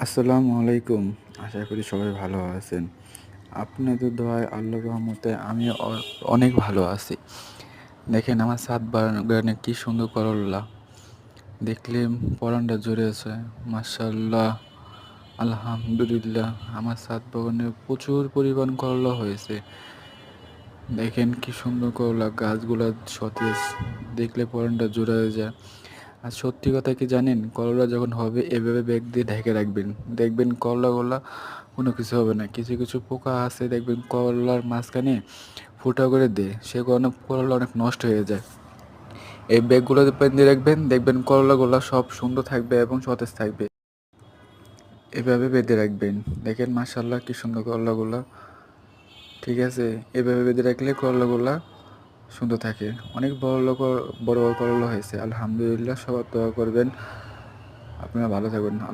আসসালামু আলাইকুম। আশা করি সবাই ভালো আছেন। আপনাদের দোয়ায় আল্লাহর রহমতে আমি অনেক ভালো আছি। দেখেন আমার ছাদ বাগানে কি সুন্দর করল্লা। দেখলে পরানটা জুড়ে আছে। মাশাআল্লাহ, আলহামদুলিল্লাহ। আমার ছাদ বাগানে প্রচুর পরিমাণ করলা হয়েছে। দেখেন কি সুন্দর করলা, গাছগুলা সতেজ। দেখলে পরানটা জুড়ে যায়। আর সত্যি কথা কি জানেন, করলা যখন হবে এভাবে ব্যাগ দিয়ে ঢেকে রাখবেন। দেখবেন করলাগুলা কোনো কিছু হবে না। কিছু কিছু পোকা আছে দেখবেন করলার মাঝখানে ফুটা করে দেয়, সে কারণে করলা অনেক নষ্ট হয়ে যায়। এই ব্যাগগুলোতে বেঁধে রাখবেন, দেখবেন করলাগুলা সব সুন্দর থাকবে এবং সতেজ থাকবে। এভাবে বেঁধে রাখবেন। দেখেন মাশাআল্লাহ কি সুন্দর করলাগুলা। ঠিক আছে, এভাবে বেঁধে রাখলে করলাগুলা সুন্দর থাকে। অনেক বড় বড় করলা হয়েছে। আলহামদুলিল্লাহ, সবার দোয়া করবেন। আপনারা ভালো থাকবেন। আল্লাহ।